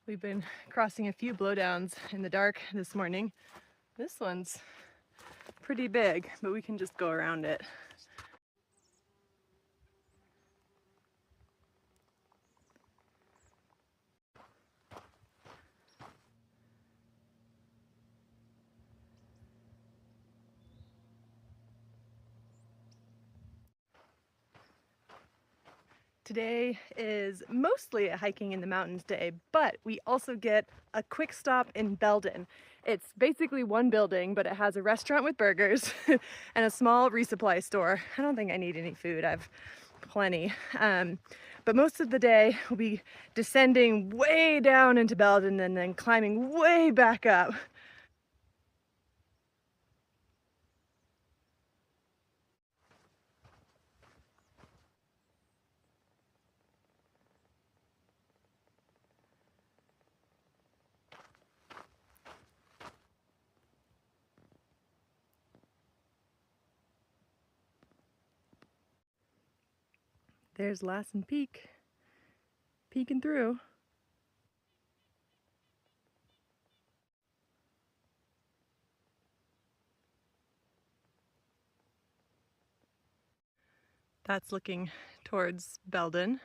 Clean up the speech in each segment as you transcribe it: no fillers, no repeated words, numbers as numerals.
We've been crossing a few blowdowns in the dark this morning. This one's pretty big, but we can just go around it. Today is mostly a hiking in the mountains day, but we also get a quick stop in Belden. It's basically one building, but it has a restaurant with burgers and a small resupply store. I don't think I need any food, I've plenty. But most of the day we'll be descending way down into Belden and then climbing way back up. There's Lassen Peak, peeking through. That's looking towards Belden.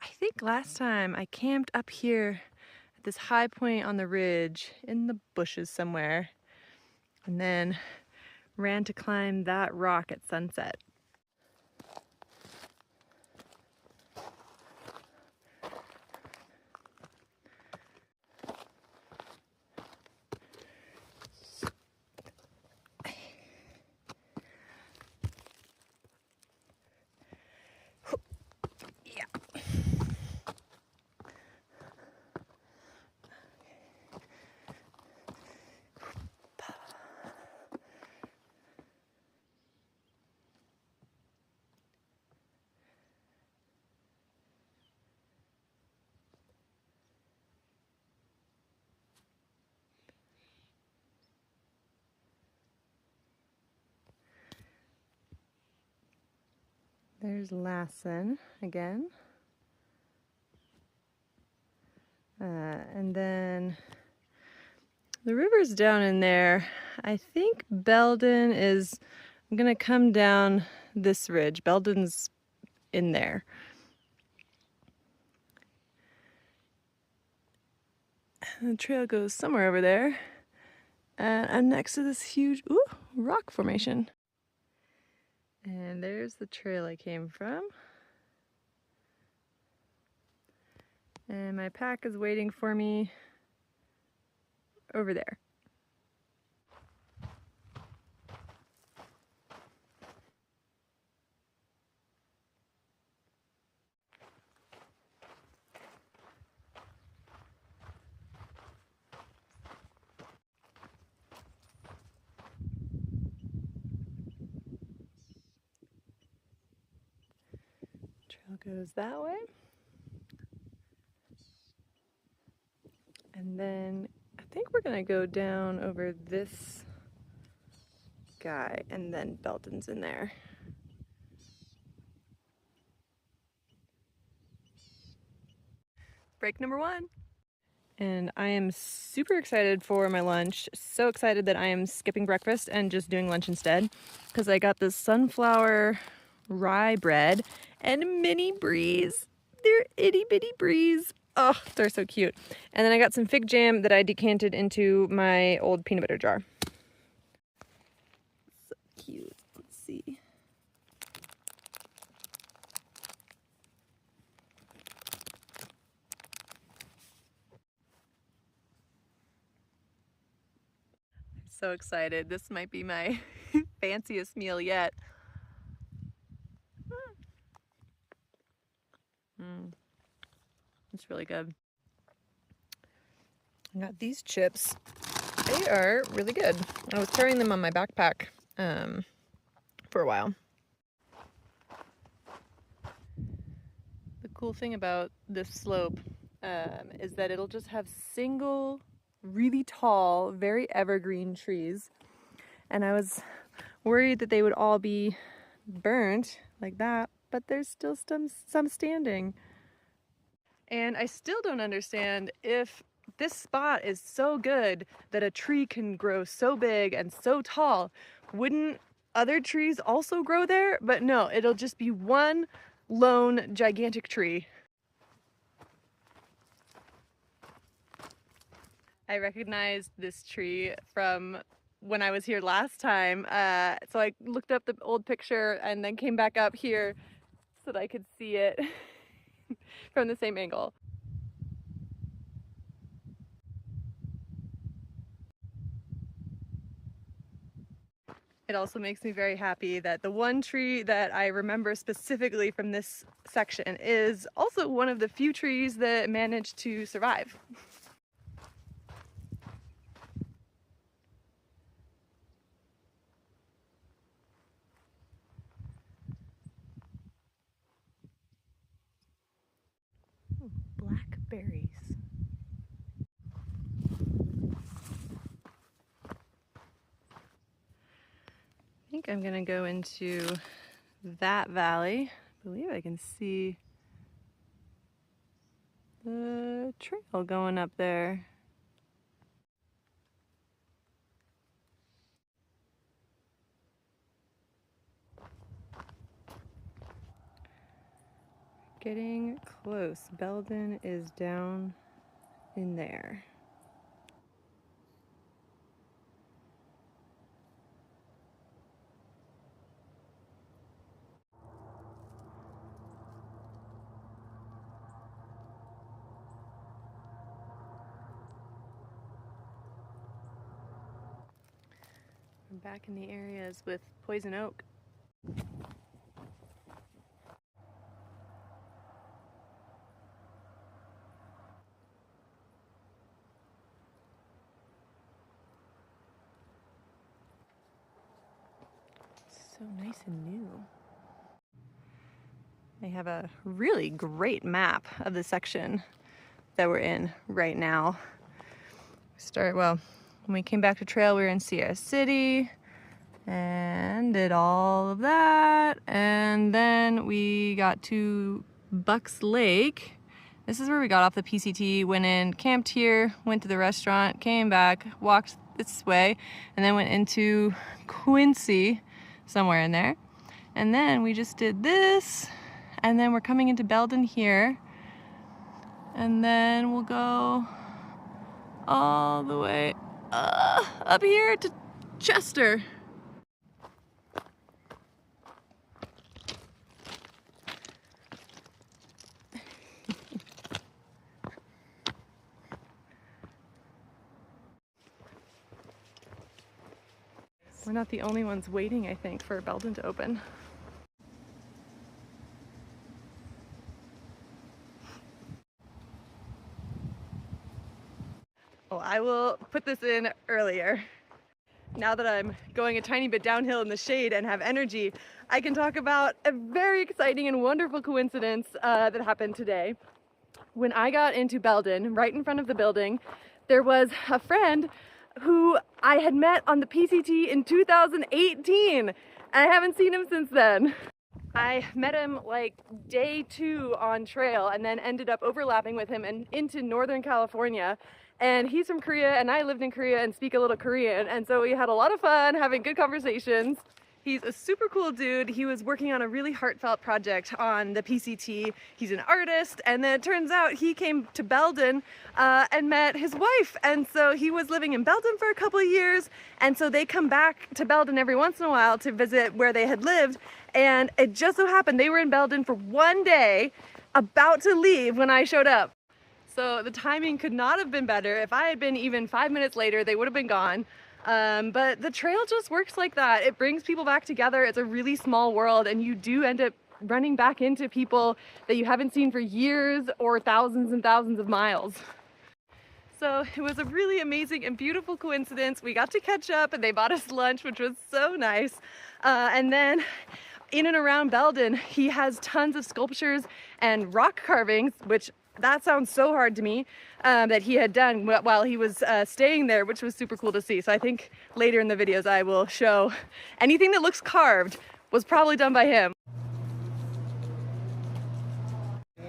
I think last time I camped up here at this high point on the ridge in the bushes somewhere, and then ran to climb that rock at sunset. There's Lassen again. And then the river's down in there. I think Belden is, I'm gonna come down this ridge. Belden's in there. And the trail goes somewhere over there. And I'm next to this huge rock formation. And there's the trail I came from. And my pack is waiting for me over there. Trail goes that way. And then I think we're gonna go down over this guy, and then Belden's in there. Break number 1. And I am super excited for my lunch. So excited that I am skipping breakfast and just doing lunch instead, because I got this sunflower rye bread and a mini bries. They're itty bitty bries. Oh, they're so cute. And then I got some fig jam that I decanted into my old peanut butter jar. So cute. Let's see. I'm so excited. This might be my fanciest meal yet. It's really good. I got these chips. They are really good. I was carrying them on my backpack for a while. The cool thing about this slope is that it'll just have single, really tall, very evergreen trees. And I was worried that they would all be burnt like that, but there's still some standing. And I still don't understand if this spot is so good that a tree can grow so big and so tall. Wouldn't other trees also grow there? But no, it'll just be one lone gigantic tree. I recognized this tree from when I was here last time, so I looked up the old picture and then came back up here so that I could see it from the same angle. It also makes me very happy that the one tree that I remember specifically from this section is also one of the few trees that managed to survive. Blackberries. I think I'm gonna go into that valley. I believe I can see the trail going up there. Getting close. Belden is down in there. I'm back in the areas with poison oak. So nice and new. They have a really great map of the section that we're in right now. When we came back to trail, we were in Sierra City and did all of that. And then we got to Bucks Lake. This is where we got off the PCT, went in, camped here, went to the restaurant, came back, walked this way, and then went into Quincy, somewhere in there. And then we just did this, and then we're coming into Belden here. And then we'll go all the way up here to Chester. We're not the only ones waiting, I think, for Belden to open. Oh, I will put this in earlier. Now that I'm going a tiny bit downhill in the shade and have energy, I can talk about a very exciting and wonderful coincidence that happened today. When I got into Belden, right in front of the building, there was a friend who I had met on the PCT in 2018, and I haven't seen him since then. I met him like day 2 on trail and then ended up overlapping with him and into Northern California. And he's from Korea and I lived in Korea and speak a little Korean, and so we had a lot of fun having good conversations. He's a super cool dude. He was working on a really heartfelt project on the PCT. He's an artist, and then it turns out he came to Belden and met his wife, and so he was living in Belden for a couple of years, and so they come back to Belden every once in a while to visit where they had lived, and it just so happened they were in Belden for one day, about to leave when I showed up. So the timing could not have been better. If I had been even 5 minutes later, they would have been gone. But the trail just works like that. It brings people back together. It's a really small world, and you do end up running back into people that you haven't seen for years or thousands and thousands of miles. So it was a really amazing and beautiful coincidence. We got to catch up and they bought us lunch, which was so nice. And then in and around Belden, he has tons of sculptures and rock carvings, which that sounds so hard to me, that he had done while he was staying there, which was super cool to see. So I think later in the videos I will show anything that looks carved was probably done by him.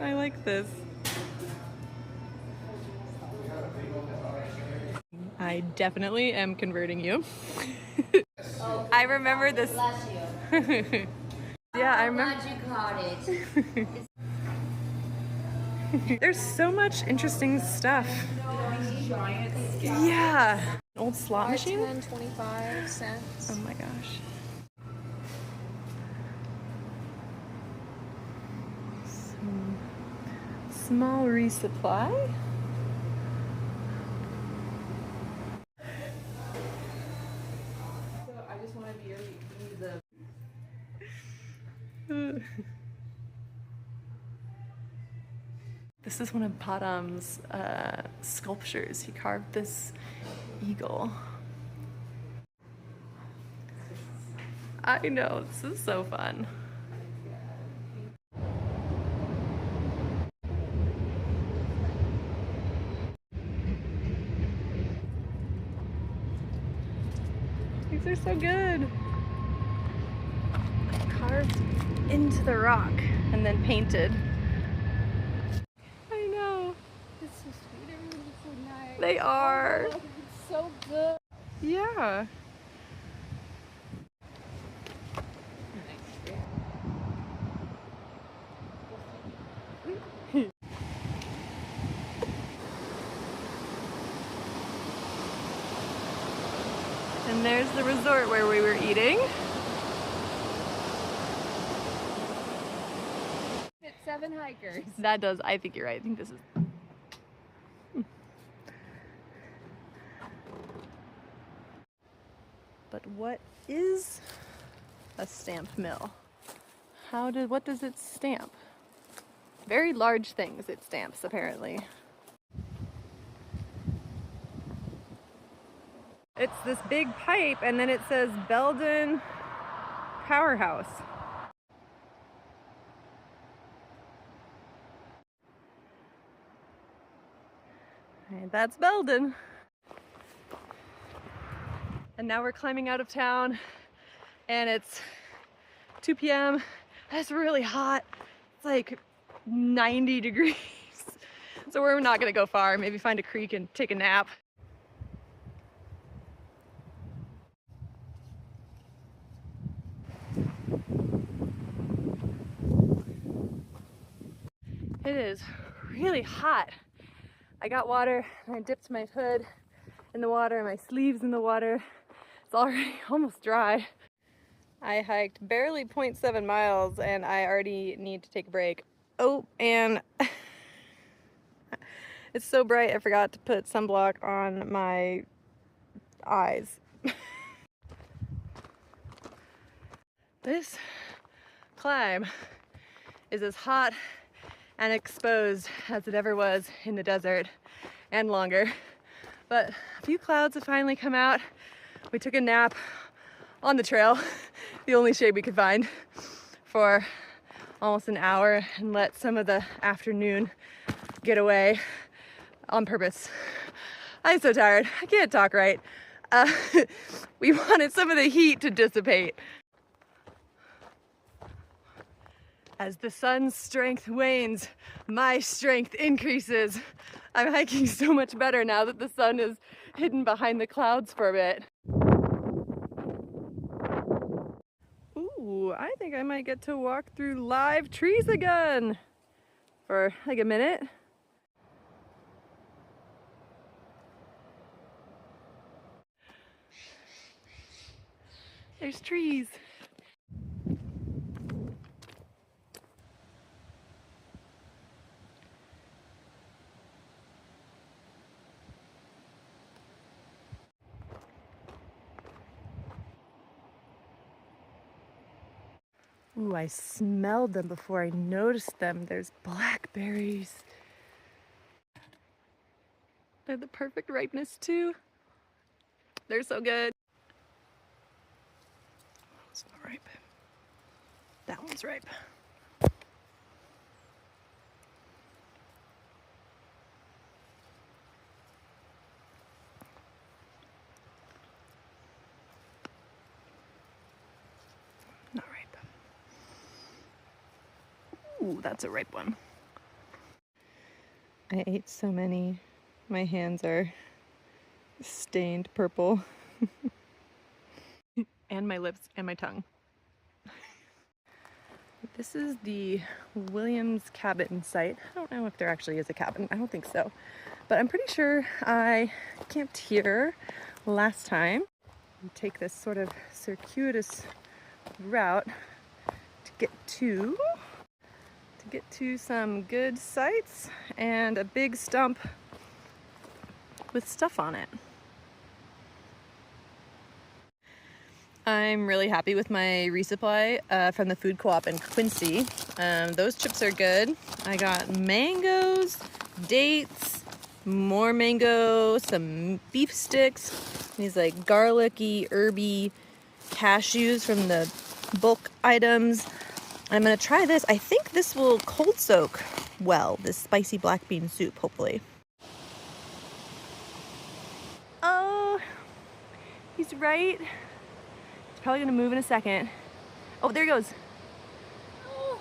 I like this. I definitely am converting you. I remember this. Yeah, I remember. Glad you caught it. There's so much interesting stuff. Yeah. An old slot machine? 25 cents. Oh my gosh. Some small resupply. So I just want to be the. This is one of Padam's sculptures. He carved this eagle. I know, this is so fun. These are so good. Carved into the rock and then painted. I know. It's so sweet. Everyone's so nice. They are. Oh, it's so good. Yeah. And there's the resort where we were eating. It's 7 hikers. That does, I think you're right. I think this is. But what is a stamp mill? What does it stamp? Very large things it stamps, apparently. It's this big pipe, and then it says Belden Powerhouse. And that's Belden. And now we're climbing out of town, and it's 2 p.m. and it's really hot. It's like 90 degrees. So we're not gonna go far, maybe find a creek and take a nap. It is really hot. I got water and I dipped my hood in the water, my sleeves in the water. It's already almost dry. I hiked barely 0.7 miles and I already need to take a break. Oh, and it's so bright I forgot to put sunblock on my eyes. This climb is as hot and exposed as it ever was in the desert, and longer. But a few clouds have finally come out. We took a nap on the trail, the only shade we could find, for almost an hour and let some of the afternoon get away on purpose. I'm so tired, I can't talk right. We wanted some of the heat to dissipate. As the sun's strength wanes, my strength increases. I'm hiking so much better now that the sun is hidden behind the clouds for a bit. Ooh, I think I might get to walk through live trees again for like a minute. There's trees. Ooh, I smelled them before I noticed them. There's blackberries. They're the perfect ripeness too. They're so good. It's not ripe. That one's ripe. Not ripe. Ooh, that's a ripe one. I ate so many. My hands are Stained purple. And my lips and my tongue. This is the Williams cabin site. I don't know if there actually is a cabin. I don't think so. But I'm pretty sure I camped here last time. We take this sort of circuitous route to get to some good sites and a big stump with stuff on it. I'm really happy with my resupply from the food co-op in Quincy. Those chips are good. I got mangoes, dates, more mango, some beef sticks, these like garlicky, herby cashews from the bulk items. I'm gonna try this. I think this will cold soak well, this spicy black bean soup, hopefully. Oh, he's right. Probably gonna move in a second. Oh, there he goes. Oh,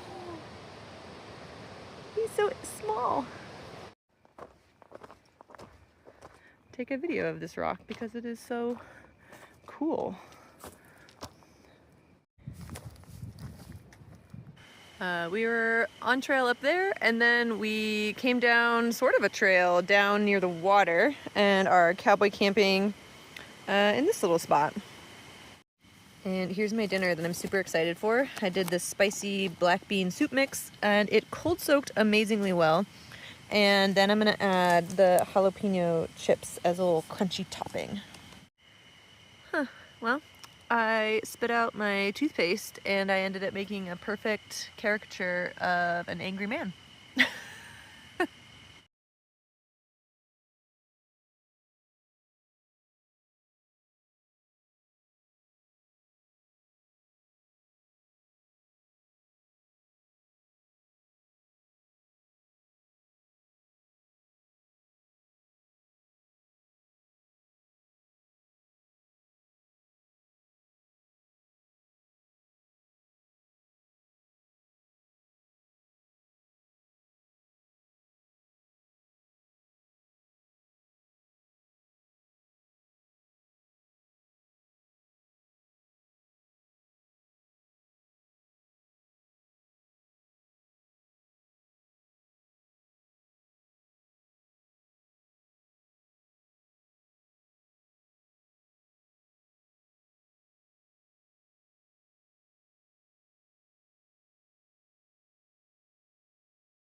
he's so small. Take a video of this rock because it is so cool. We were on trail up there, and then we came down sort of a trail down near the water and are cowboy camping in this little spot. And here's my dinner that I'm super excited for. I did this spicy black bean soup mix and it cold soaked amazingly well. And then I'm gonna add the jalapeno chips as a little crunchy topping. Well, I spit out my toothpaste and I ended up making a perfect caricature of an angry man.